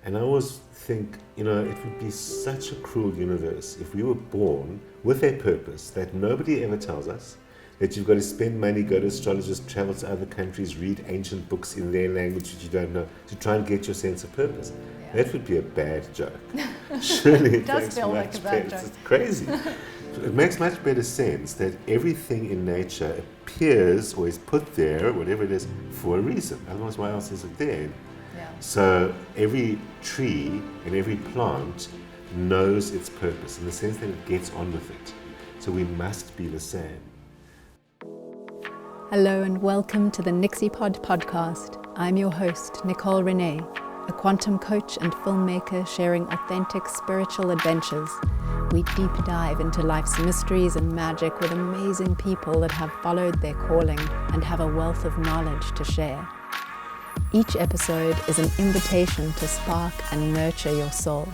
And I always think, it would be such a cruel universe if we were born with a purpose that nobody ever tells us, that you've got to spend money, go to astrologers, travel to other countries, read ancient books in their language that you don't know, to try and get your sense of purpose. Yeah. That would be a bad joke. Surely it does feel like a bad joke. It's crazy. It makes much better sense that everything in nature appears or is put there, whatever it is, for a reason. Otherwise, why else is it there? Yeah. So every tree and every plant knows its purpose in the sense that it gets on with it. So we must be the same. Hello and welcome to the NixiePod podcast. I'm your host, Nicole Renee, a quantum coach and filmmaker sharing authentic spiritual adventures. We deep dive into life's mysteries and magic with amazing people that have followed their calling and have a wealth of knowledge to share. Each episode is an invitation to spark and nurture your soul.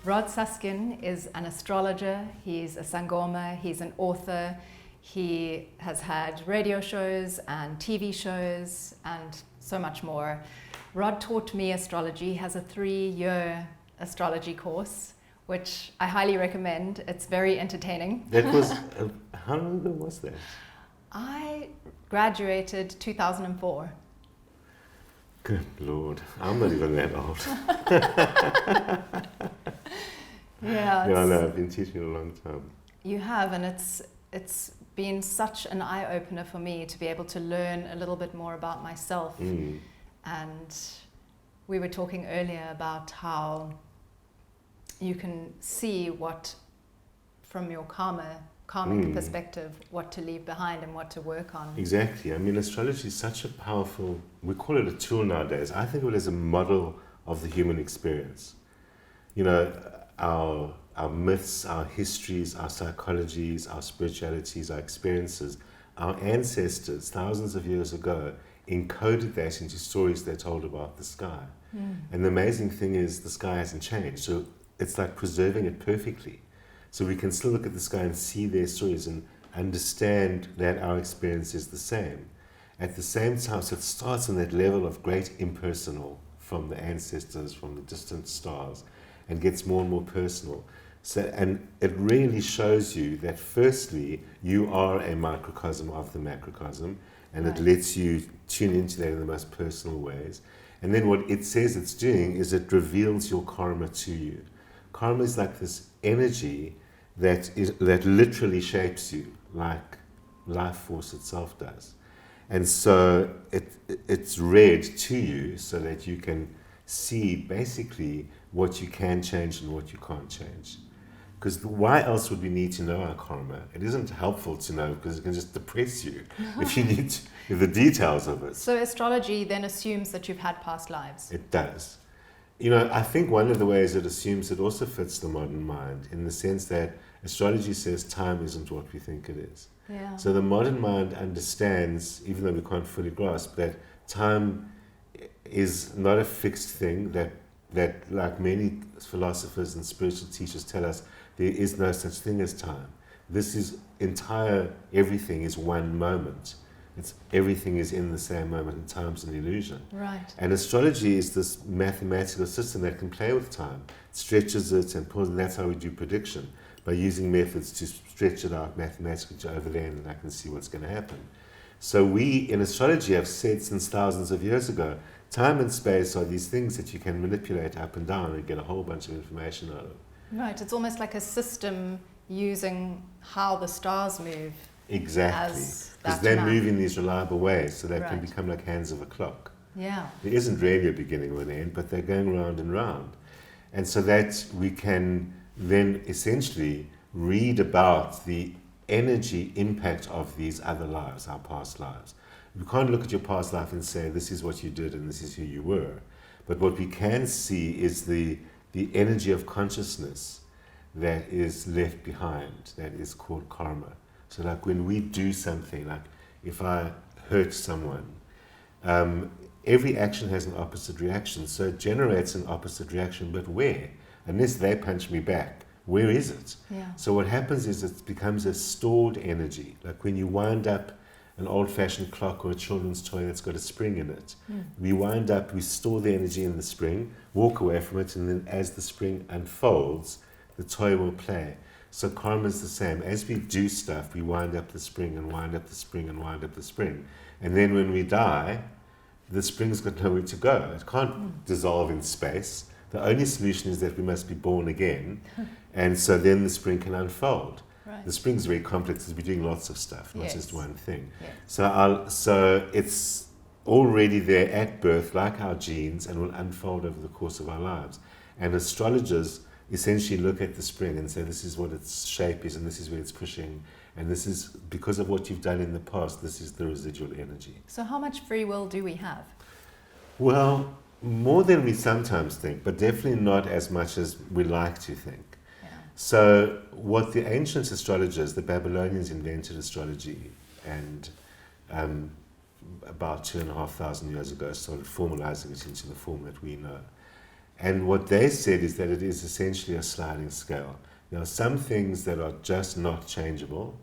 Rod Suskin is an astrologer, he's a sangoma, he's an author, he has had radio shows and TV shows and so much more. Rod taught me astrology, has a 3-year astrology course, which I highly recommend. It's very entertaining. That was, how long ago was that? I graduated 2004. Good Lord, I'm not even that old. Yeah, I know, I've been teaching a long time. You have, and it's been such an eye-opener for me to be able to learn a little bit more about myself. And we were talking earlier about how you can see what, from your karmic perspective, what to leave behind and what to work on. Exactly. I mean, astrology is such a powerful, we call it a tool nowadays. I think of it as a model of the human experience. Our myths, our histories, our psychologies, our spiritualities, our experiences, our ancestors thousands of years ago encoded that into stories they told about the sky. And the amazing thing is the sky hasn't changed. So it's like preserving it perfectly. So we can still look at the sky and see their stories and understand that our experience is the same. At the same time, so it starts on that level of great impersonal from the ancestors, from the distant stars, and gets more and more personal. So, and it really shows you that firstly, you are a microcosm of the macrocosm, and it lets you tune into that in the most personal ways. And then what it says it's doing is it reveals your karma to you. Karma is like this energy that literally shapes you, like life force itself does. And so it's read to you so that you can see basically what you can change and what you can't change. Because why else would we need to know our karma? It isn't helpful to know because it can just depress you if you need the details of it. So astrology then assumes that you've had past lives. It does. I think one of the ways it assumes it also fits the modern mind in the sense that astrology says time isn't what we think it is. Yeah. So the modern mind understands, even though we can't fully grasp, that time is not a fixed thing, that like many philosophers and spiritual teachers tell us, there is no such thing as time. This is everything is one moment. Everything is in the same moment, and time's an illusion. Right. And astrology is this mathematical system that can play with time. It stretches it and pulls, and that's how we do prediction, by using methods to stretch it out mathematically to over there, and I can see what's going to happen. So we, in astrology, have said since thousands of years ago, time and space are these things that you can manipulate up and down and get a whole bunch of information out of. Right, it's almost like a system using how the stars move. Exactly, because they move in these reliable ways, so they can Right. become like hands of a clock. Yeah. There isn't really a beginning or an end, but they're going round and round. And so that we can then essentially read about the energy impact of these other lives, our past lives. We can't look at your past life and say, this is what you did and this is who you were. But what we can see is the energy of consciousness that is left behind, that is called karma. So like when we do something, like if I hurt someone, every action has an opposite reaction. So it generates an opposite reaction, but where? Unless they punch me back, where is it? Yeah. So what happens is it becomes a stored energy. Like when you wind up an old-fashioned clock or a children's toy that's got a spring in it. We store the energy in the spring, walk away from it, and then as the spring unfolds, the toy will play. So karma is the same. As we do stuff, we wind up the spring and wind up the spring and wind up the spring. And then when we die, the spring's got nowhere to go. It can't dissolve in space. The only solution is that we must be born again. And so then the spring can unfold. Right. The spring's very complex because we're doing lots of stuff, not Yes. just one thing. Yes. So it's already there at birth, like our genes, and will unfold over the course of our lives. And astrologers essentially look at the spring and say, this is what its shape is, and this is where it's pushing, and this is because of what you've done in the past. This is the residual energy. So how much free will do we have? Well, more than we sometimes think, but definitely not as much as we like to think. Yeah. So what the ancient astrologers, the Babylonians, invented astrology, and about 2,500 years ago started formalizing it into the form that we know. And what they said is that it is essentially a sliding scale. There are some things that are just not changeable.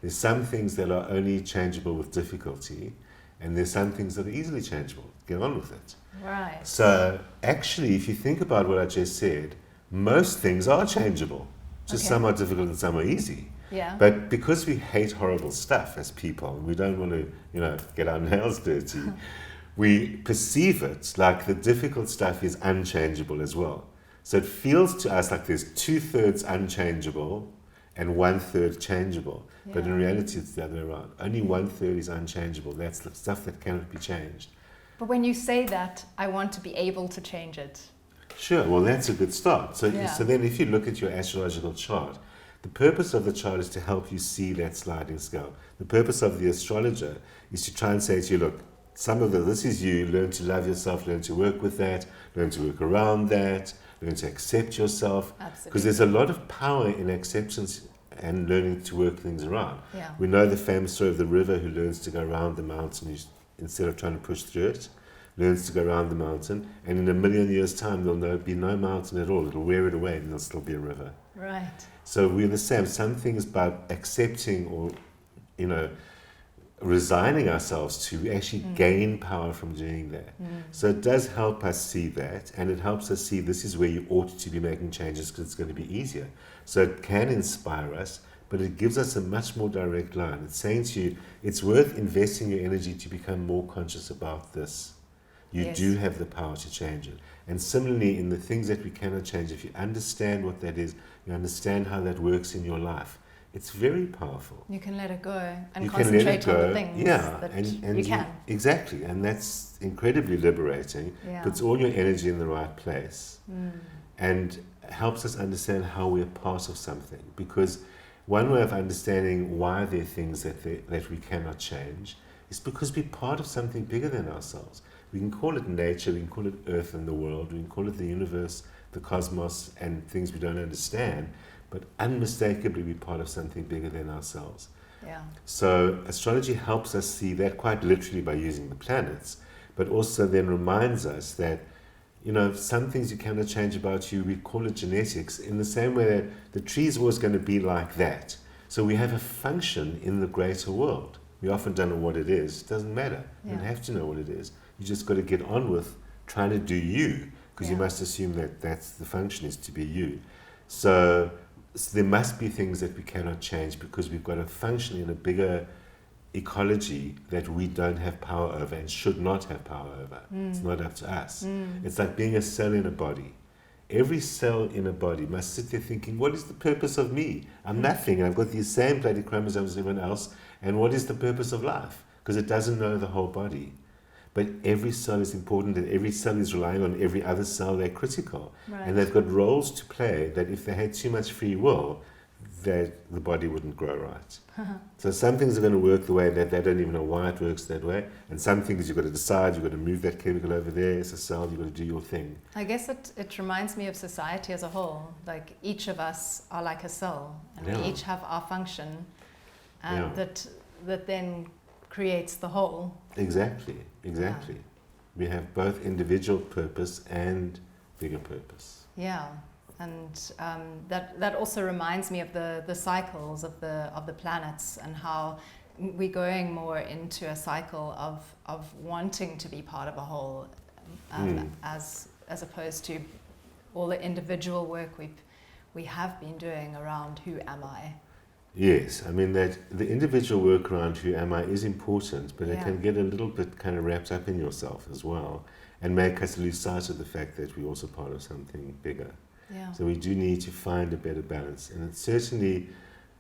There's some things that are only changeable with difficulty. And there's some things that are easily changeable. Get on with it. Right. So actually, if you think about what I just said, most things are changeable. Just Okay. some are difficult and some are easy. Yeah. But because we hate horrible stuff as people, we don't want to, get our nails dirty, we perceive it like the difficult stuff is unchangeable as well. So it feels to us like there's 2/3 unchangeable and 1/3 changeable. But in Yeah. reality, it's the other way around. Only 1/3 is unchangeable. That's the stuff that cannot be changed. But when you say that, I want to be able to change it. Sure, well, that's a good start. So, Yeah. so then if you look at your astrological chart, the purpose of the chart is to help you see that sliding scale. The purpose of the astrologer is to try and say to you, look, this is you, learn to love yourself, learn to work with that, learn to work around that, learn to accept yourself. Because Absolutely. there's a lot of power in acceptance and learning to work things around. Yeah. We know the famous story of the river who learns to go around the mountain instead of trying to push through it, learns to go around the mountain, and in 1,000,000 years' time there'll be no mountain at all. It'll wear it away and there'll still be a river. Right. So we're the same. Some things by accepting or, resigning ourselves to, we actually gain power from doing that. So it does help us see that, and it helps us see this is where you ought to be making changes because it's going to be easier. So it can inspire us, but it gives us a much more direct line. It's saying to you, it's worth investing your energy to become more conscious about this. You Yes. do have the power to change it. And similarly, in the things that we cannot change, if you understand what that is, you understand how that works in your life, it's very powerful. You can let it go and You can let it concentrate on go, the things that and you can. exactly, and that's incredibly liberating. Yeah. Puts all your energy in the right place, and helps us understand how we're part of something. Because one way of understanding why there are things that we cannot change is because we're part of something bigger than ourselves. We can call it nature, we can call it Earth and the world, we can call it the universe, the cosmos, and things we don't understand. But unmistakably, we're part of something bigger than ourselves. Yeah. So astrology helps us see that quite literally by using the planets, but also then reminds us that, some things you cannot change about you, we call it genetics, in the same way that the tree is always going to be like that. So we have a function in the greater world. We often don't know what it is. It doesn't matter. You don't Yeah. have to know what it is. You just got to get on with trying to do you, because you Yeah. must assume that that's the function, is to be you. So there must be things that we cannot change because we've got a function in a bigger ecology that we don't have power over and should not have power over. It's not up to us. It's like being a cell in a body. Every cell in a body must sit there thinking, what is the purpose of me? I'm nothing, and I've got these same bloody chromosomes as everyone else, and what is the purpose of life? Because it doesn't know the whole body. But every cell is important, and every cell is relying on every other cell. They're critical. Right. And they've got roles to play that if they had too much free will, that the body wouldn't grow right. So some things are going to work the way that they don't even know why it works that way. And some things you've got to decide, you've got to move that chemical over there, it's a cell, you've got to do your thing. I guess it reminds me of society as a whole. Like each of us are like a cell, and Yeah. we each have our function, and Yeah. that then creates the whole. Exactly. We have both individual purpose and bigger purpose. Yeah, and that also reminds me of the cycles of the planets and how we're going more into a cycle of wanting to be part of a whole, as opposed to all the individual work we have been doing around who am I. Yes, I mean that the individual work around who am I is important, but it can get a little bit kind of wrapped up in yourself as well, and make us lose sight of the fact that we're also part of something bigger. Yeah. So we do need to find a better balance, and it's certainly,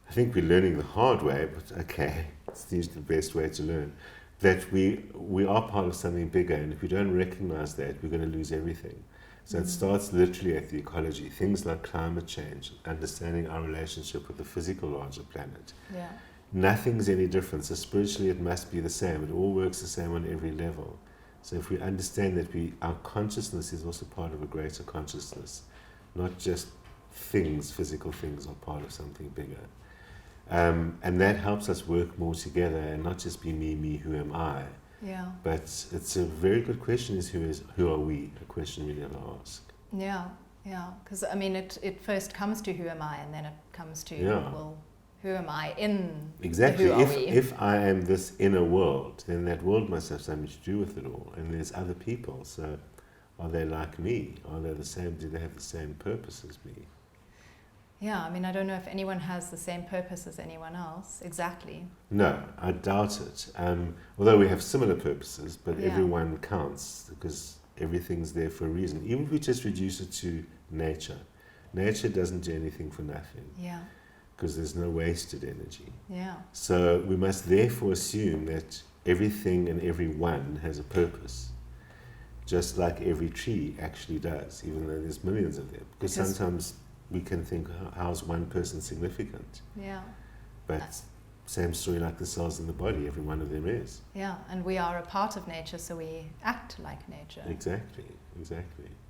I think we're learning the hard way, but okay, it's usually the best way to learn, that we are part of something bigger, and if we don't recognize that, we're going to lose everything. So it starts literally at the ecology, things like climate change, understanding our relationship with the physical larger planet. Yeah. Nothing's any different. So spiritually it must be the same. It all works the same on every level. So if we understand that our consciousness is also part of a greater consciousness, not just things, physical things are part of something bigger. And that helps us work more together and not just be me, who am I? Yeah. But it's a very good question, who are we? A question we never ask. Yeah, yeah. Because I mean, it first comes to who am I, and then it comes to, well, who am I in? Exactly. Who are we? If I am this inner world, then that world must have something to do with it all. And there's other people. So are they like me? Are they the same? Do they have the same purpose as me? Yeah, I mean, I don't know if anyone has the same purpose as anyone else, exactly. No, I doubt it. Although we have similar purposes, but everyone counts because everything's there for a reason. Even if we just reduce it to nature. Nature doesn't do anything for nothing. Yeah. Because there's no wasted energy. Yeah. So we must therefore assume that everything and everyone has a purpose. Just like every tree actually does, even though there's millions of them. Because sometimes we can think, how's one person significant? Yeah. But same story like the cells in the body, every one of them is. Yeah, and we are a part of nature, so we act like nature. Exactly.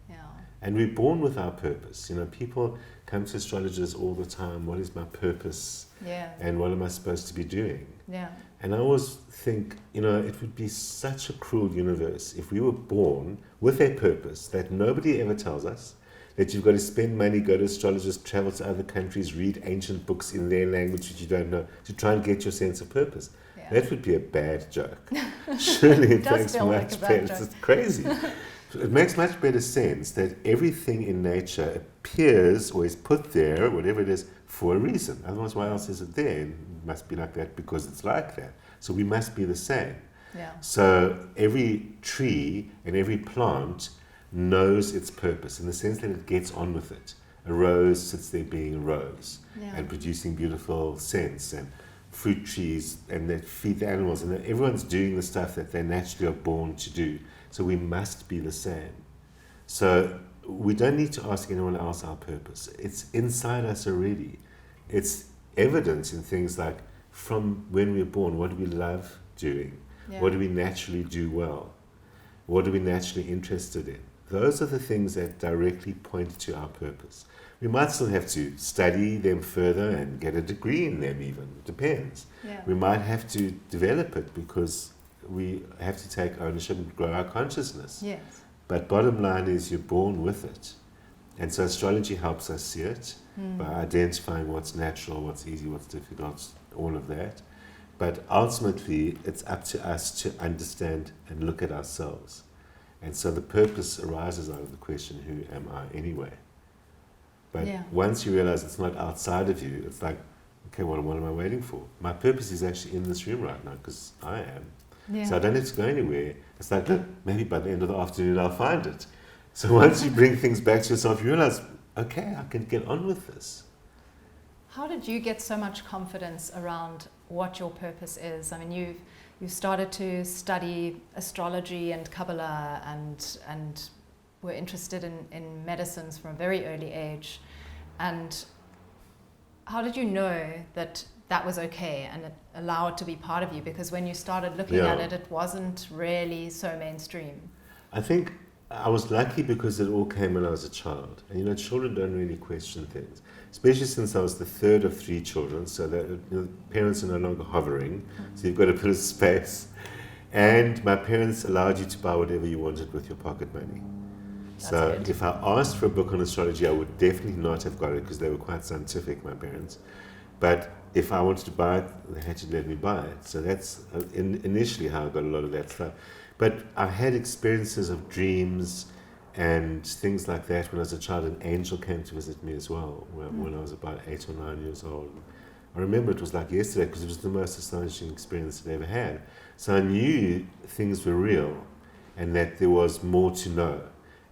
Yeah. And we're born with our purpose. You know, people come to astrologers all the time, what is my purpose? Yeah. And what am I supposed to be doing? Yeah. And I always think, you know, it would be such a cruel universe if we were born with a purpose that nobody ever tells us, that you've got to spend money, go to astrologers, travel to other countries, read ancient books in their language that you don't know, to try and get your sense of purpose. Yeah. That would be a bad joke. Surely it makes much better. It's crazy. It makes much better sense that everything in nature appears or is put there, whatever it is, for a reason. Otherwise, why else is it there? It must be like that because it's like that. So we must be the same. Yeah. So every tree and every plant knows its purpose in the sense that it gets on with it. A rose sits there being a rose and producing beautiful scents, and fruit trees, and they feed the animals, and everyone's doing the stuff that they naturally are born to do. So we must be the same. So we don't need to ask anyone else our purpose. It's inside us already. It's evident in things like from when we're born, what do we love doing? Yeah. What do we naturally do well? What are we naturally interested in? Those are the things that directly point to our purpose. We might still have to study them further and get a degree in them even. It depends. Yeah. We might have to develop it because we have to take ownership and grow our consciousness. Yes. But bottom line is you're born with it. And so astrology helps us see it by identifying what's natural, what's easy, what's difficult, all of that. But ultimately, it's up to us to understand and look at ourselves. And so the purpose arises out of the question, who am I anyway? But once you realize it's not outside of you, it's like, okay, what am I waiting for? My purpose is actually in this room right now because I am. Yeah. So I don't have to go anywhere. It's like, look, maybe by the end of the afternoon I'll find it. So once you bring things back to yourself, you realize, okay, I can get on with this. How did you get so much confidence around what your purpose is? I mean, you've started to study astrology and Kabbalah and were interested in medicines from a very early age. And how did you know that was okay and allow it to be part of you? Because when you started looking at it, it wasn't really so mainstream. I think I was lucky because it all came when I was a child. And, you know, children don't really question things, especially since I was the third of three children, so that, you know, parents are no longer hovering, so you've got a bit of space. And my parents allowed you to buy whatever you wanted with your pocket money. So if I asked for a book on astrology, I would definitely not have got it because they were quite scientific, my parents. But if I wanted to buy it, they had to let me buy it. So that's initially how I got a lot of that stuff. But I had experiences of dreams and things like that when I was a child. An angel came to visit me as well when I was about 8 or 9 years old. I remember it was like yesterday because it was the most astonishing experience I'd ever had. So I knew things were real and that there was more to know.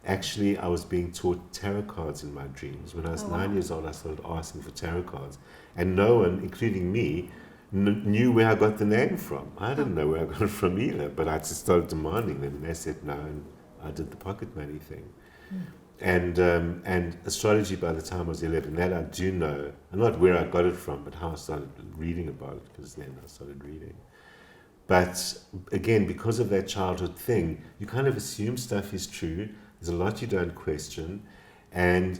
Actually, I was being taught tarot cards in my dreams. When I was 9 years old, I started asking for tarot cards. And no one, including me, knew where I got the name from. I didn't know where I got it from either, but I just started demanding them, and they said no, and I did the pocket money thing. And astrology, by the time I was 11, that I do know, and not where I got it from, but how I started reading about it, because then I started reading. But again, because of that childhood thing, you kind of assume stuff is true. There's a lot you don't question. And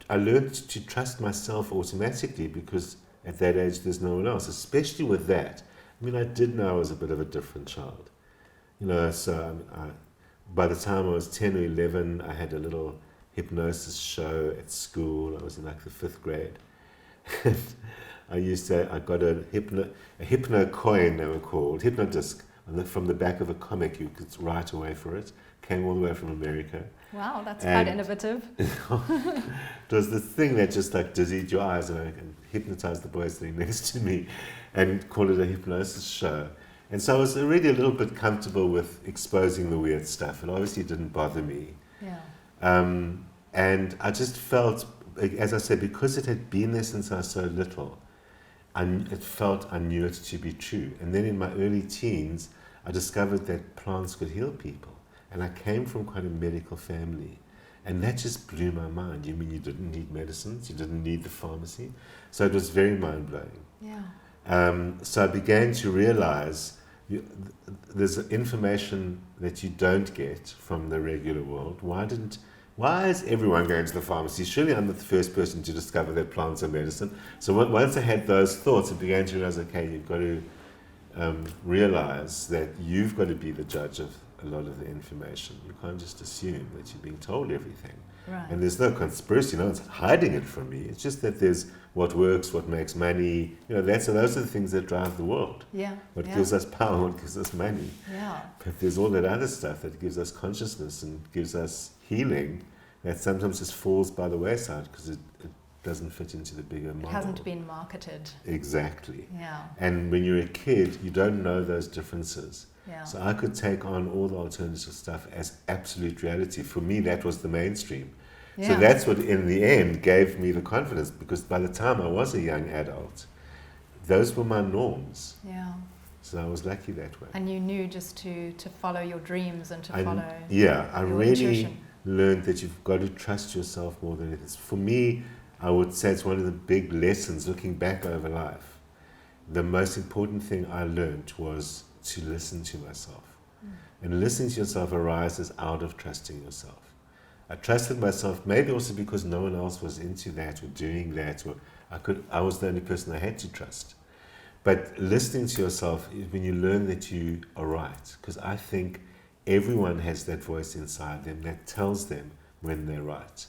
I learned to trust myself automatically because at that age there's no one else, especially with that. I mean, I did know I was a bit of a different child. So by the time I was 10 or 11, I had a little hypnosis show at school. I was in like the 5th grade. I got a hypno coin, they were called, hypnodisc, from the back of a comic. You could write away for it. Came all the way from America. Wow, that's quite innovative. It was this thing that just like dizzied your eyes, and I can hypnotize the boy sitting next to me and call it a hypnosis show. And so I was already a little bit comfortable with exposing the weird stuff. It obviously didn't bother me. Yeah. And I just felt, as I said, because it had been there since I was so little, it felt I knew it to be true. And then in my early teens, I discovered that plants could heal people. And I came from quite a medical family. And that just blew my mind. You mean you didn't need medicines? You didn't need the pharmacy? So it was very mind-blowing. Yeah. So I began to realize there's information that you don't get from the regular world. Why is everyone going to the pharmacy? Surely I'm not the first person to discover that plants are medicine. So once I had those thoughts, I began to realize, okay, you've got to realize that you've got to be the judge of a lot of the information. You can't just assume that you're being told everything. Right. And there's no conspiracy, no one's hiding it from me. It's just that there's what works, what makes money. Those are the things that drive the world. Yeah. What gives us power, what gives us money. Yeah. But there's all that other stuff that gives us consciousness and gives us healing that sometimes just falls by the wayside because it doesn't fit into the bigger model. It hasn't been marketed. Exactly. Yeah. And when you're a kid, you don't know those differences. Yeah. So I could take on all the alternative stuff as absolute reality. For me, that was the mainstream. Yeah. So that's what, in the end, gave me the confidence, because by the time I was a young adult, those were my norms. Yeah. So I was lucky that way. And you knew just to follow your dreams and to follow I your really intuition. learned that you've got to trust yourself more than anything. For me, I would say it's one of the big lessons looking back over life. The most important thing I learned was to listen to myself. And listening to yourself arises out of trusting yourself. I trusted myself, maybe also because no one else was into that or doing that, or I was the only person I had to trust. But listening to yourself is when you learn that you are right, because I think everyone has that voice inside them that tells them when they're right.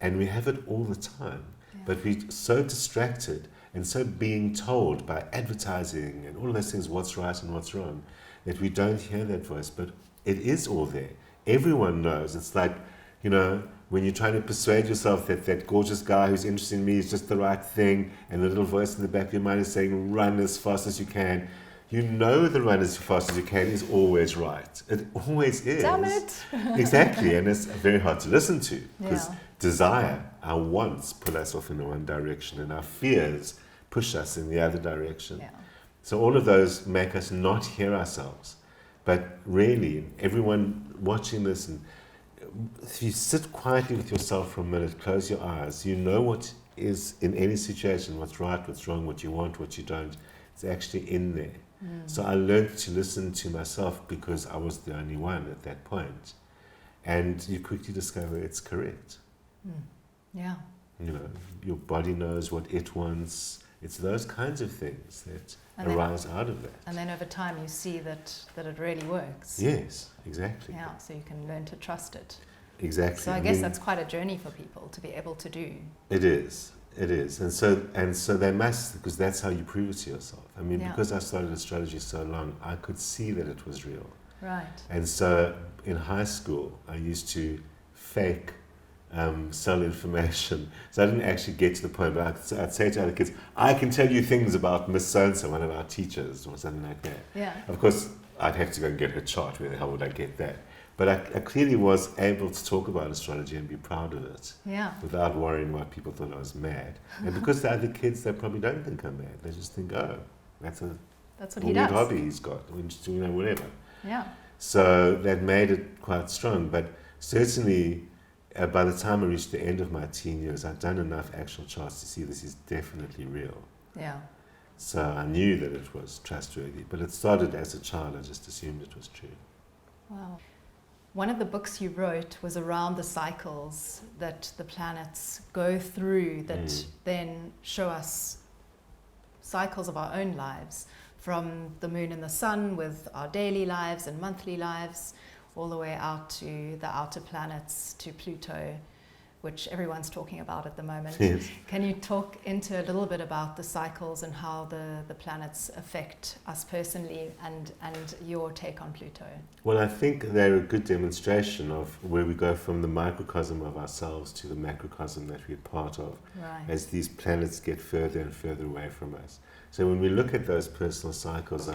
And we have it all the time, but we're so distracted and so being told by advertising and all those things, what's right and what's wrong, that we don't hear that voice. But it is all there. Everyone knows. It's like, when you're trying to persuade yourself that that gorgeous guy who's interested in me is just the right thing, and the little voice in the back of your mind is saying, run as fast as you can. You know the run as fast as you can is always right. It always is. Damn it! Exactly, and it's very hard to listen to, because Yeah. desire, our wants pull us off in one direction, and our fears push us in the other direction. Yeah. So all of those make us not hear ourselves. But really, everyone watching this, and if you sit quietly with yourself for a minute, close your eyes, you know what is in any situation, what's right, what's wrong, what you want, what you don't. It's actually in there. So I learned to listen to myself because I was the only one at that point. And you quickly discover it's correct. Yeah. Your body knows what it wants. It's those kinds of things that And then- arise out of that. And then over time you see that it really works. Yes, exactly. Yeah, so you can learn to trust it. Exactly. So I guess that's quite a journey for people to be able to do. It is. It is, and so they must, because that's how you prove it to yourself. I mean, Yeah. because I started astrology so long, I could see that it was real. Right. And so in high school, I used to fake sell information. So I didn't actually get to the point, but I'd say to other kids, I can tell you things about Miss So-and-so, one of our teachers, or something like that. Yeah. Of course, I'd have to go and get her chart. Where the hell would I get that? But I clearly was able to talk about astrology and be proud of it Yeah. without worrying what people thought I was mad. And because the other kids, they probably don't think I'm mad. They just think, oh, that's a That's what he weird does. hobby he's got, or just, whatever. Yeah. So that made it quite strong. But certainly, by the time I reached the end of my teen years, I'd done enough actual charts to see this is definitely real. Yeah. So I knew that it was trustworthy. But it started as a child. I just assumed it was true. Wow. One of the books you wrote was around the cycles that the planets go through that then show us cycles of our own lives, from the moon and the sun with our daily lives and monthly lives, all the way out to the outer planets, to Pluto, which everyone's talking about at the moment. Yes. Can you talk into a little bit about the cycles and how the planets affect us personally, and your take on Pluto? Well, I think they're a good demonstration of where we go from the microcosm of ourselves to the macrocosm that we're part of, Right. as these planets get further and further away from us. So when we look at those personal cycles,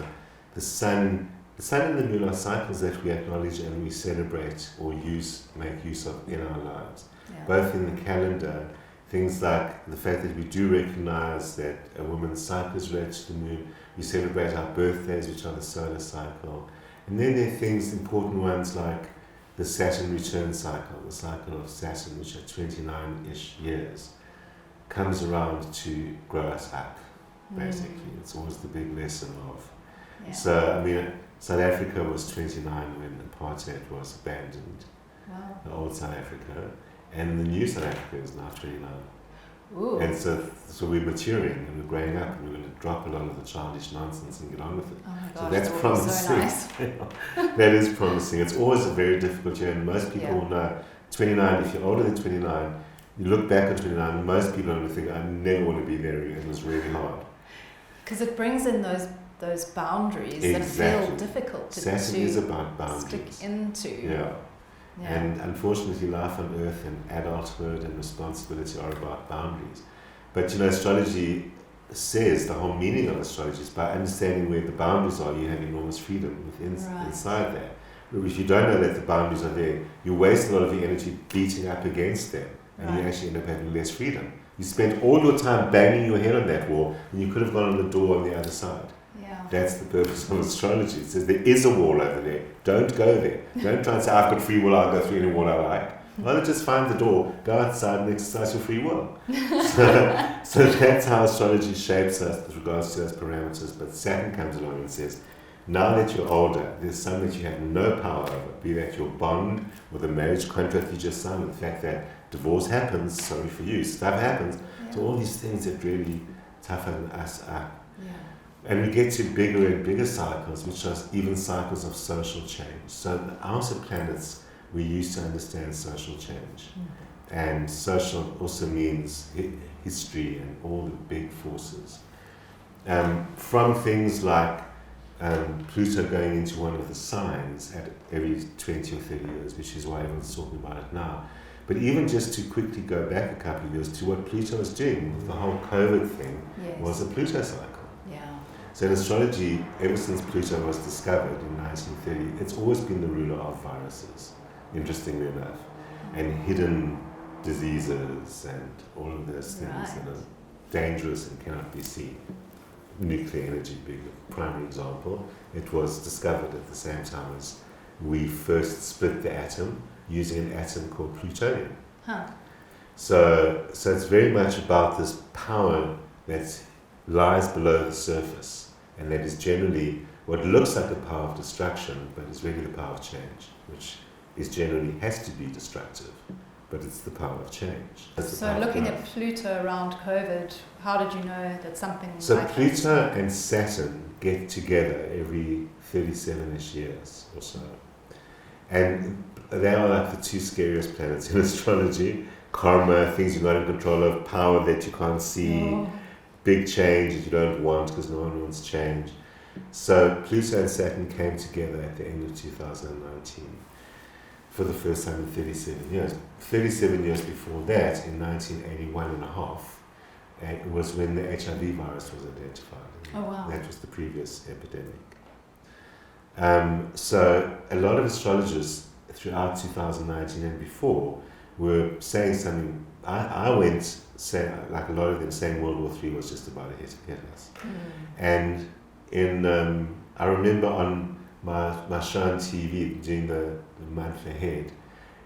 the sun and the moon are cycles that we acknowledge and we celebrate or make use of in our lives. Yeah. Both in the calendar, things like the fact that we do recognize that a woman's cycle is related to the moon. We celebrate our birthdays, which are the solar cycle. And then there are things, important ones like the Saturn return cycle, the cycle of Saturn, which at 29-ish years comes around to grow us up, basically. It's always the big lesson of. Yeah. So, I mean, South Africa was 29 when apartheid was abandoned, Wow. the old South Africa. And the new South Africa is now 29. Ooh. And so we're maturing and we're growing up and we're going to drop a lot of the childish nonsense and get on with it. Oh my So gosh, that's that would be promising. so nice. That is promising. It's always a very difficult year, and most people Yeah. will know 29, if you're older than 29, you look back at 29, most people only think, I never want to be there again. It was really hard. Because it brings in those boundaries that Exactly. feel difficult Saturn to is about stick boundaries. into. Yeah. Yeah. And unfortunately, life on earth and adulthood and responsibility are about boundaries. But astrology says the whole meaning of astrology is by understanding where the boundaries are, you have enormous freedom inside that. But if you don't know that the boundaries are there, you waste a lot of your energy beating up against them, and you actually end up having less freedom. You spend all your time banging your head on that wall, and you could have gone on the door on the other side. Yeah. That's the purpose of astrology. It says there is a wall over there. Don't go there. Don't try and say, I've got free will, I'll go through any wall I like. Rather just find the door, go outside and exercise your free will. So that's how astrology shapes us with regards to those parameters. But Saturn comes along and says, now that you're older, there's something that you have no power over, be that your bond or the marriage contract you just signed, the fact that divorce happens, sorry for you, stuff happens. So all these things that really toughen us up. Yeah. And we get to bigger and bigger cycles, which are even cycles of social change. So the outer planets, we use to understand social change. And social also means history and all the big forces. From things like Pluto going into one of the signs at every 20 or 30 years, which is why everyone's talking about it now. But even just to quickly go back a couple of years to what Pluto was doing with the whole COVID thing, was a Pluto cycle. Yeah. So in astrology, ever since Pluto was discovered in 1930, it's always been the ruler of viruses, interestingly enough, and hidden diseases and all of those things that are dangerous and cannot be seen. Nuclear energy being the primary example. It was discovered at the same time as we first split the atom using an atom called plutonium. So it's very much about this power that lies below the surface, and that is generally what looks like the power of destruction, but is really the power of change, which is generally has to be destructive, but it's the power of change. So looking at Pluto around COVID, how did you know that something So like Pluto and Saturn get together every 37-ish years or so. And they are like the two scariest planets in astrology, karma, things you're not in control of, power that you can't see, big change that you don't want because no one wants change. So Pluto and Saturn came together at the end of 2019 for the first time in 37 years. 37 years before that, in 1981 and a half, it was when the HIV virus was identified. Oh, wow. That was the previous epidemic. So a lot of astrologers throughout 2019 and before were saying something. I went, like a lot of them, saying World War III was just about to hit us. And I remember on my show on TV during the month ahead,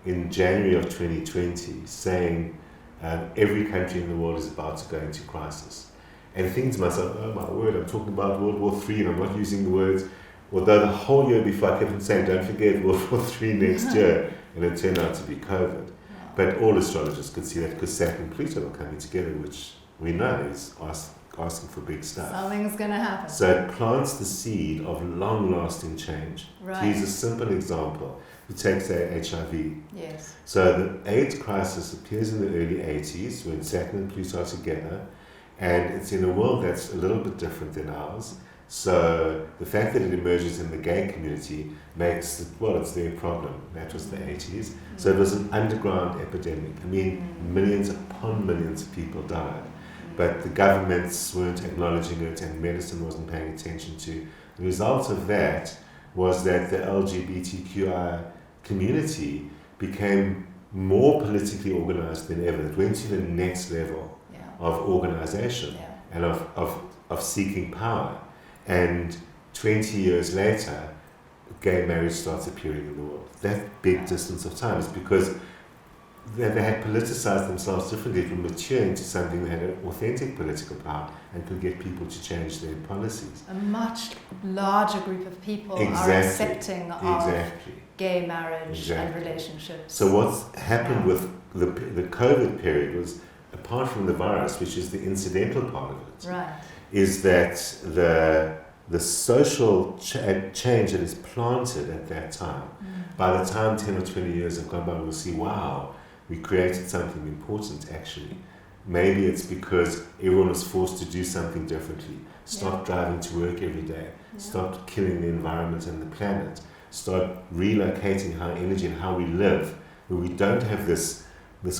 in January of 2020, saying every country in the world is about to go into crisis. And thinking to myself, oh my word, I'm talking about World War III and I'm not using the words. Although the whole year before I kept on saying, don't forget World War III next year, and it turned out to be COVID. But all astrologers could see that because Saturn and Pluto were coming together, which we know is asking for big stuff. Something's going to happen. So it plants the seed of long-lasting change. Right. To use a simple example, we take, say, HIV. Yes. So the AIDS crisis appears in the early 80s when Saturn and Pluto are together, and it's in a world that's a little bit different than ours. So the fact that it emerges in the gay community makes it, well, it's their problem. That was the 80s. So it was an underground epidemic. I mean, millions upon millions of people died. But the governments weren't acknowledging it and medicine wasn't paying attention to. The result of that was that the LGBTQI community became more politically organized than ever. It went to the next level of organization and of seeking power. And 20 years later, gay marriage starts appearing in the world. That big distance of time is because they had politicized themselves differently from maturing to something that had an authentic political power and could get people to change their policies. A much larger group of people are accepting of gay marriage and relationships. So what's happened with the COVID period was, apart from the virus, which is the incidental part of it, is that the social change that is planted at that time, by the time 10 or 20 years have gone by, we'll see, wow, we created something important actually. Maybe it's because everyone was forced to do something differently. Stop driving to work every day. Stop killing the environment and the planet. Start relocating our energy and how we live, where we don't have this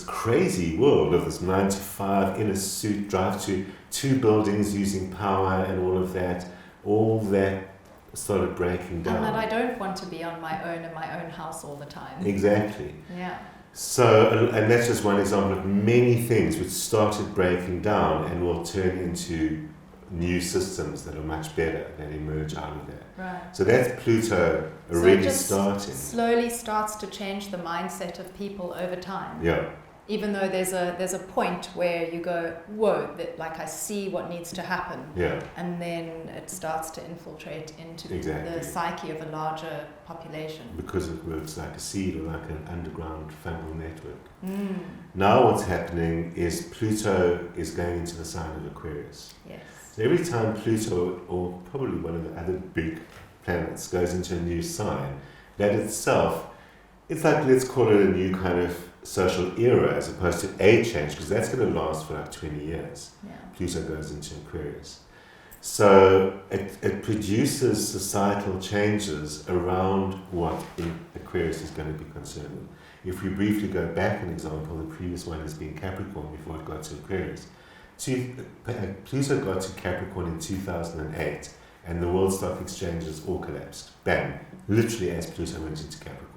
crazy world of this 9 to 5 in a suit, drive to 2 buildings using power and all that started breaking down. And that I don't want to be on my own in my own house all the time. Exactly. Yeah. So, and that's just one example of many things which started breaking down and will turn into new systems that are much better, that emerge out of that. Right. So that's Pluto already starting. Slowly starts to change the mindset of people over time. Yeah. Even though there's a point where you go, whoa, that, like, I see what needs to happen. Yeah. And then it starts to infiltrate into the psyche of a larger population. Because it works like a seed or like an underground fungal network. Now what's happening is Pluto is going into the sign of Aquarius. Yes. So every time Pluto, or probably one of the other big planets, goes into a new sign, that itself, it's like, let's call it a new kind of social era as opposed to a change, because that's going to last for like 20 years. Yeah. Pluto goes into Aquarius. So it produces societal changes around what Aquarius is going to be concerned with. If we briefly go back an example, the previous one has been Capricorn before it got to Aquarius. Pluto got to Capricorn in 2008 and the world stock exchanges all collapsed. Bang! Literally as Pluto went into Capricorn.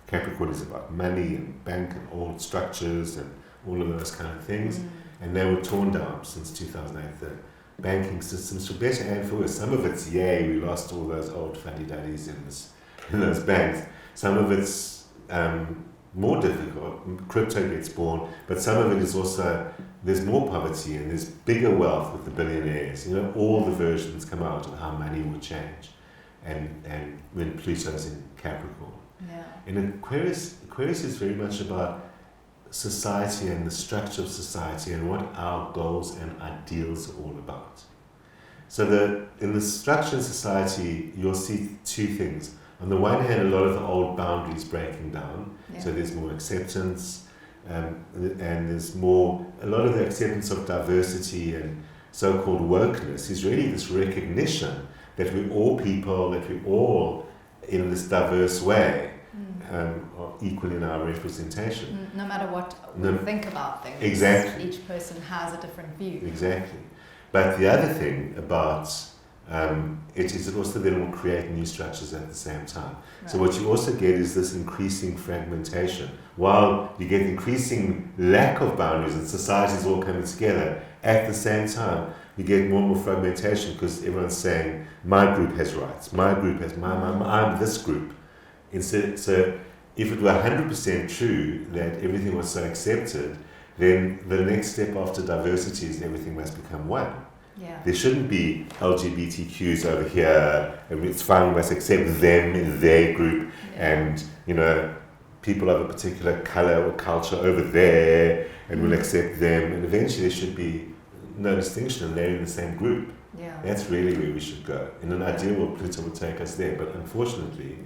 Capricorn is about money and bank and old structures and all of those kind of things. And they were torn down since 2008. The banking systems, for better and for worse. Some of it's, yay, we lost all those old fuddy-duddies in those banks. Some of it's more difficult. Crypto gets born. But some of it is also, there's more poverty and there's bigger wealth with the billionaires. You know, all the versions come out of how money will change. And when Pluto's in Capricorn. Yeah. And Aquarius is very much about society and the structure of society and what our goals and ideals are all about. So in the structure of society, you'll see two things. On the one hand, a lot of the old boundaries breaking down, so there's more acceptance, and there's more, a lot of the acceptance of diversity and so-called wokeness is really this recognition that we're all people, that we're all in this diverse way, are equal in our representation. No matter what we think about things, exactly. Each person has a different view. Exactly. But the other thing about it is it also then will create new structures at the same time. Right. So what you also get is this increasing fragmentation. While you get increasing lack of boundaries and societies all coming together, at the same time you get more and more fragmentation because everyone's saying, my group has rights, my group has, I'm this group. Instead, so if it were 100% true that everything was so accepted, then the next step after diversity is everything must become one. Yeah. There shouldn't be LGBTQs over here, and it's fine, we must accept them in their group, and people of a particular colour or culture over there, and we'll accept them, and eventually there should be no distinction, and they're in the same group. Yeah. That's really where we should go. In an ideal world, Pluto would take us there, but unfortunately,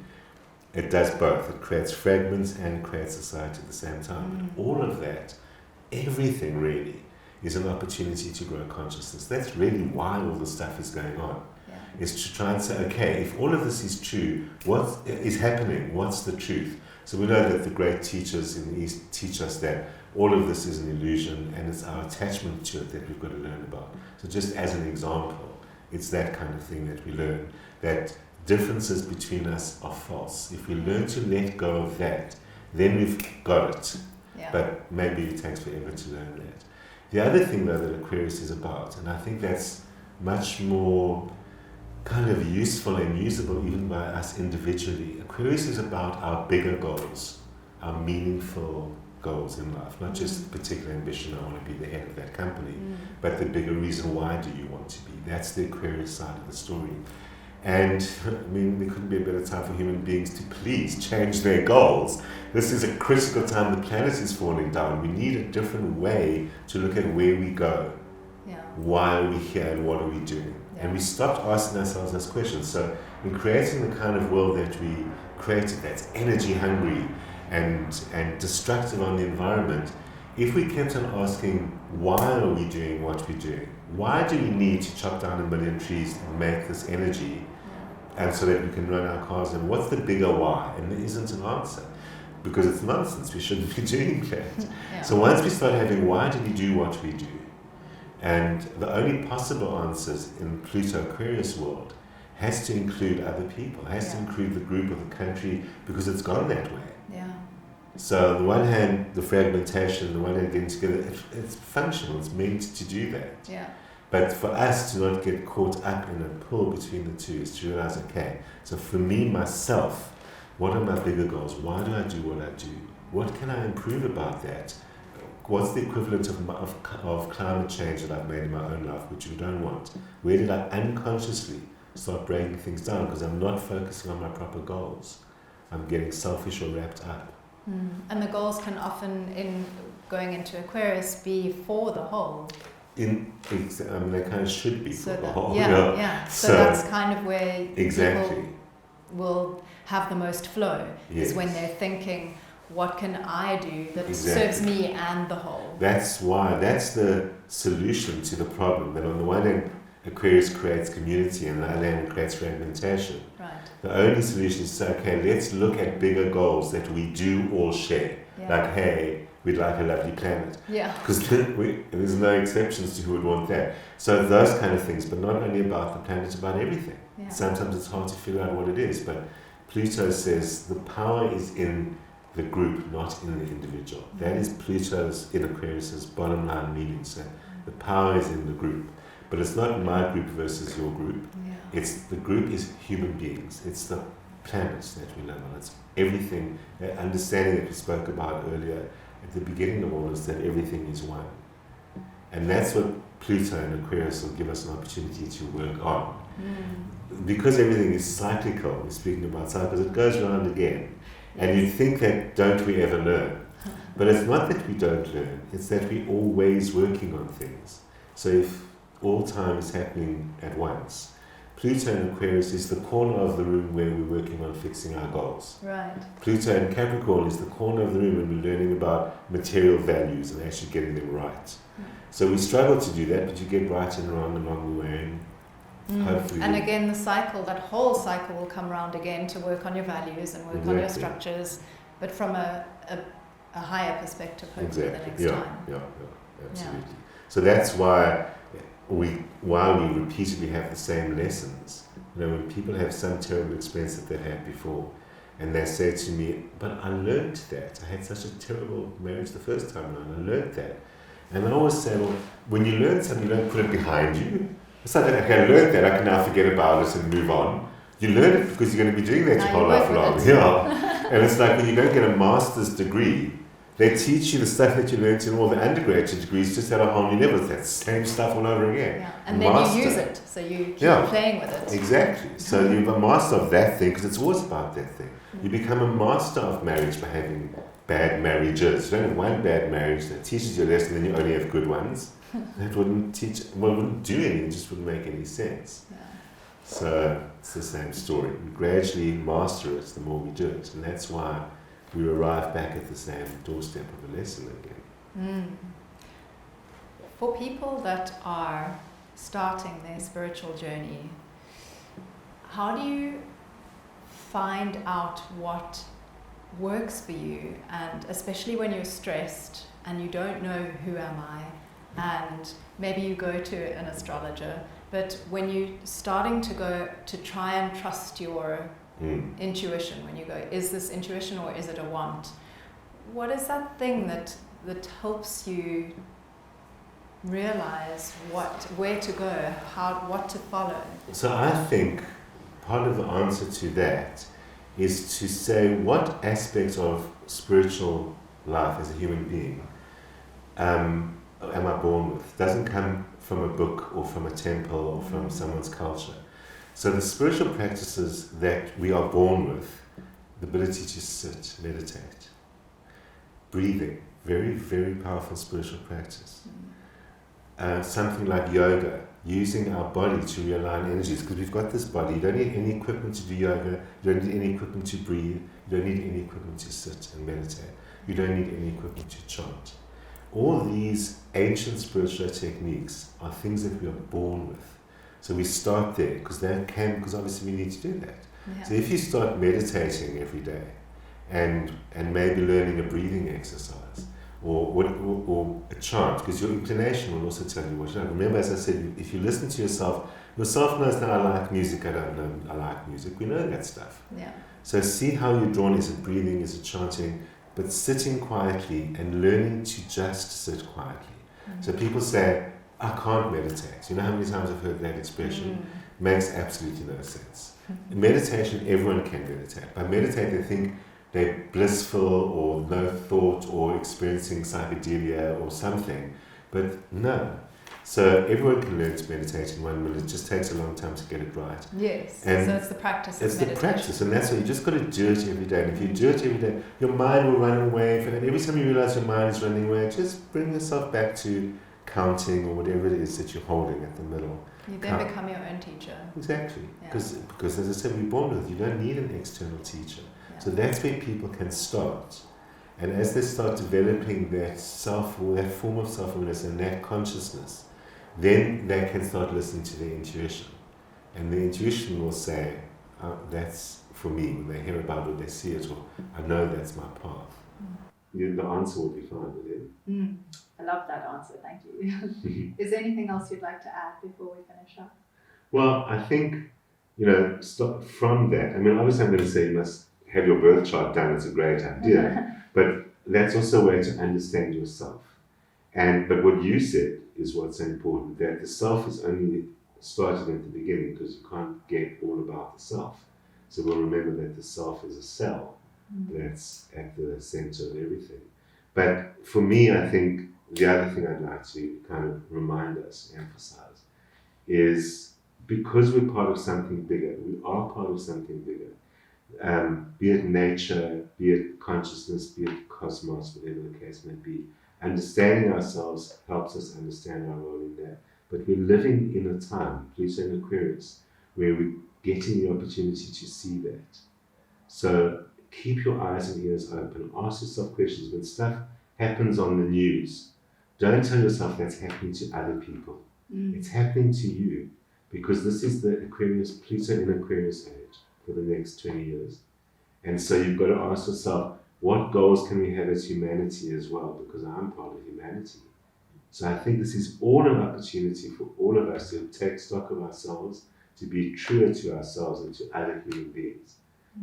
it does both. It creates fragments and creates society at the same time. But all of that, everything really, is an opportunity to grow consciousness. That's really why all this stuff is going on. Yeah. Is to try and say, okay, if all of this is true, what is happening? What's the truth? So we know that the great teachers in the East teach us that all of this is an illusion, and it's our attachment to it that we've got to learn about. So just as an example, it's that kind of thing that we learn, that differences between us are false. If we learn to let go of that, then we've got it. Yeah. But maybe it takes forever to learn that. The other thing, though, that Aquarius is about, and I think that's much more kind of useful and usable even by us individually, Aquarius is about our bigger goals, our meaningful goals in life, not just particular ambition, I want to be the head of that company, but the bigger reason, why do you want to be? That's the Aquarius side of the story. And I mean, there couldn't be a better time for human beings to please change their goals. This is a critical time. The planet is falling down. We need a different way to look at where we go. Yeah. Why are we here and what are we doing? Yeah. And we stopped asking ourselves those questions. So in creating the kind of world that we created, that's energy hungry and destructive on the environment, if we kept on asking, why are we doing what we're doing? Why do we need to chop down 1 million trees and make this energy, and so that we can run our cars? And what's the bigger why? And there isn't an answer, because it's nonsense. We shouldn't be doing that. Yeah. So once we start having, why do we do what we do? And the only possible answers in Pluto Aquarius world has to include other people, has to include the group or the country, because it's gone that way. Yeah. So on the one hand, the fragmentation, on the one hand, getting together, it's functional, it's meant to do that. Yeah. But for us to not get caught up in a pull between the two is to realize, okay, so for me, myself, what are my bigger goals? Why do I do what I do? What can I improve about that? What's the equivalent of climate change that I've made in my own life, which we don't want? Where did I unconsciously start breaking things down because I'm not focusing on my proper goals? I'm getting selfish or wrapped up. And the goals can often, in going into Aquarius, be for the whole. They kind of should be for the whole. Yeah. So that's kind of where exactly people will have the most flow, is when they're thinking, what can I do that serves me and the whole? That's the solution to the problem. That on the one hand, Aquarius creates community, and on the other hand, it creates fragmentation. Right. The only solution is to say, okay, let's look at bigger goals that we do all share. Yeah. Like, hey, we'd like a lovely planet. Yeah. Because there's no exceptions to who would want that. So those kind of things, but not only about the planet, it's about everything. Yeah. Sometimes it's hard to figure out what it is, but Pluto says the power is in the group, not in the individual. Mm-hmm. That is Pluto's, in Aquarius's bottom line meaning. So the power is in the group. But it's not my group versus your group. Yeah. It's the group is human beings. It's the planets that we live on. It's everything. The understanding that we spoke about earlier at the beginning of all this, that everything is one. And that's what Pluto and Aquarius will give us an opportunity to work on. Because everything is cyclical, we're speaking about cycles, it goes round again. And you think that, don't we ever learn? But it's not that we don't learn, it's that we're always working on things. So if all time is happening at once, Pluto in Aquarius is the corner of the room where we're working on fixing our goals. Right. Pluto in Capricorn is the corner of the room when we're learning about material values and actually getting them right. So we struggle to do that, but you get right and wrong along the way. And hopefully. And again, the cycle, that whole cycle will come around again to work on your values and work on your structures, but from a higher perspective, hopefully, the next time. Yeah, absolutely. Yeah. So that's why while we repeatedly have the same lessons, when people have some terrible experience that they've had before, and they say to me, but I learned that. I had such a terrible marriage the first time around. I learned that. And I always say, well, when you learn something, you don't put it behind you. It's not that, okay, I learned that, I can now forget about it and move on. You learn it because you're going to be doing that your whole life long. Yeah. And it's like when you go and get a master's degree, they teach you the stuff that you learned in all the undergraduate degrees just at a whole new level. It's that same stuff all over again. Yeah. And then you use it, so you keep playing with it. Exactly. So you're a master of that thing because it's always about that thing. You become a master of marriage by having bad marriages. You don't have one bad marriage that teaches you a lesson, then you only have good ones. That wouldn't wouldn't do anything, it just wouldn't make any sense. Yeah. So it's the same story. We gradually master it the more we do it, and that's why we arrive back at the same doorstep of a lesson again. For people that are starting their spiritual journey, how do you find out what works for you, and especially when you're stressed and you don't know who am I, and maybe you go to an astrologer, but when you're starting to go to try and trust your intuition, when you go, is this intuition or is it a want? What is that thing that helps you realize where to go, what to follow? So I think part of the answer to that is to say what aspects of spiritual life as a human being am I born with? Doesn't come from a book or from a temple or from someone's culture. So the spiritual practices that we are born with, the ability to sit, meditate, breathing, very, very powerful spiritual practice. Something like yoga, using our body to realign energies, because we've got this body. You don't need any equipment to do yoga, you don't need any equipment to breathe, you don't need any equipment to sit and meditate, you don't need any equipment to chant. All these ancient spiritual techniques are things that we are born with. So we start there, because obviously we need to do that. Yeah. So if you start meditating every day, and maybe learning a breathing exercise, or a chant, because your inclination will also tell you what you know. Remember, as I said, if you listen to yourself knows that I like music, I don't know I like music. We know that stuff. Yeah. So see how you're drawn. Is it breathing? Is it chanting? But sitting quietly and learning to just sit quietly. So people say, I can't meditate. You know how many times I've heard that expression? Makes absolutely no sense. In meditation, everyone can meditate. By meditate, they think they're blissful or no thought or experiencing psychedelia or something. But no. So everyone can learn to meditate in 1 minute. It just takes a long time to get it right. Yes. And so it's the practice of meditation. It's the practice, and that's why you just got to do it every day. And if you do it every day, your mind will run away. And every time you realize your mind is running away, just bring yourself back to counting or whatever it is that you're holding at the middle. You then become your own teacher. Exactly. Because as I said, we're born with it. You don't need an external teacher. So that's where people can start. And as they start developing that form of self-awareness and that consciousness, then they can start listening to their intuition. And the intuition will say, that's for me, when they hear about it, they see it, or I know that's my path. The answer will be fine with it. I love that answer, thank you. Is there anything else you'd like to add before we finish up? Well, I think, start from that. I mean, obviously I'm going to say you must have your birth chart done. It's a great idea. But that's also a way to understand yourself. But what you said is what's important, that the self is only started at the beginning, because you can't get all about the self. So we'll remember that the self is a cell that's at the center of everything. But for me, I think the other thing I'd like to kind of remind us, emphasize, is because we're part of something bigger, we are part of something bigger, be it nature, be it consciousness, be it cosmos, whatever the case may be. Understanding ourselves helps us understand our role in that. But we're living in a time, Pluto in Aquarius, where we're getting the opportunity to see that. So keep your eyes and ears open. Ask yourself questions. When stuff happens on the news, don't tell yourself that's happening to other people. It's happening to you, because this is the Pluto in Aquarius age for the next 20 years. And so you've got to ask yourself, what goals can we have as humanity as well? Because I'm part of humanity. So I think this is all an opportunity for all of us to take stock of ourselves, to be truer to ourselves and to other human beings.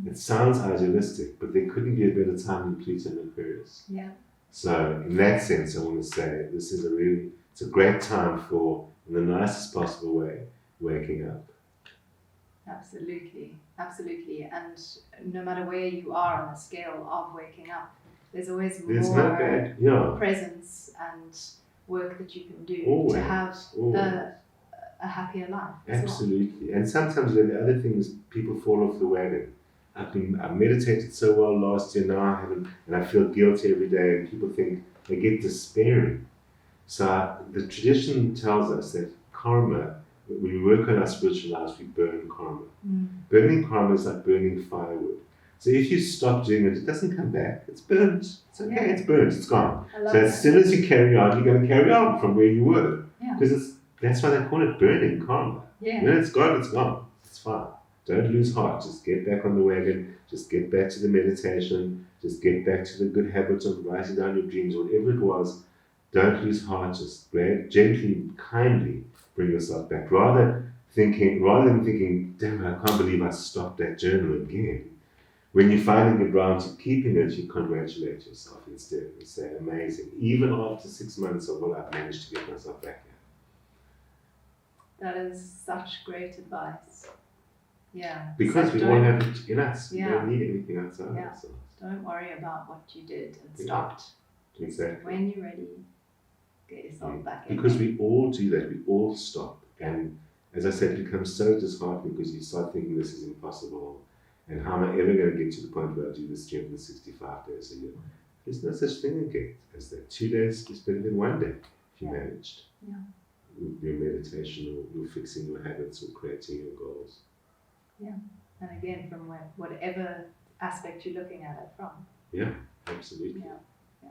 It sounds idealistic, but there couldn't be a better time than Pluto in Aquarius. Yeah. So in that sense, I want to say this is it's a great time for, in the nicest possible way, waking up. Absolutely, absolutely. And no matter where you are on the scale of waking up, there's always more presence and work that you can do to have a happier life. Absolutely. Well. And sometimes the other thing is people fall off the wagon. I've meditated so well last year, now I haven't, and I feel guilty every day, and people think they get despairing. So the tradition tells us that karma, when we work on our spiritual lives, we burn karma. Burning karma is like burning firewood. So if you stop doing it, it doesn't come back. It's burnt. It's okay, It's burnt, it's gone. So as soon as you carry on, you're going to carry on from where you were. Because that's why they call it burning karma. When it's gone, it's gone. It's fine. Don't lose heart. Just get back on the wagon. Just get back to the meditation. Just get back to the good habits of writing down your dreams, whatever it was. Don't lose heart. Just gently, kindly bring yourself back. Rather than thinking, damn, I can't believe I stopped that journal again. When you finally get around to keeping it, you congratulate yourself instead and say, amazing. Even after 6 months of I've managed to get myself back here. That is such great advice. Yeah. Because we all have it in us. We don't need anything outside of ourselves. Don't worry about what you did and stopped. Exactly. When you're ready, get yourself back in. Because we all do that. We all stop. And as I said, it becomes so disheartening because you start thinking this is impossible. And how am I ever going to get to the point where I do this 365 days a year? There's no such thing again as that. 2 days is better than 1 day if you managed. Your meditation or fixing your habits or creating your goals. Yeah, and again, from whatever aspect you're looking at it from. Yeah, absolutely. Yeah.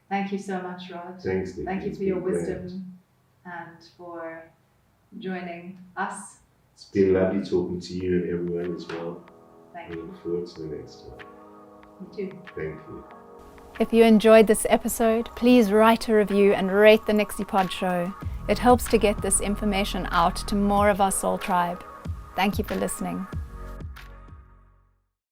Thank you so much, Rod. Thanks, Nikki. Thank you for your wisdom and for joining us. It's been lovely talking to you and everyone as well. Thank you. I look forward to the next one. Me too. Thank you. If you enjoyed this episode, please write a review and rate the Nixie Pod Show. It helps to get this information out to more of our soul tribe. Thank you for listening.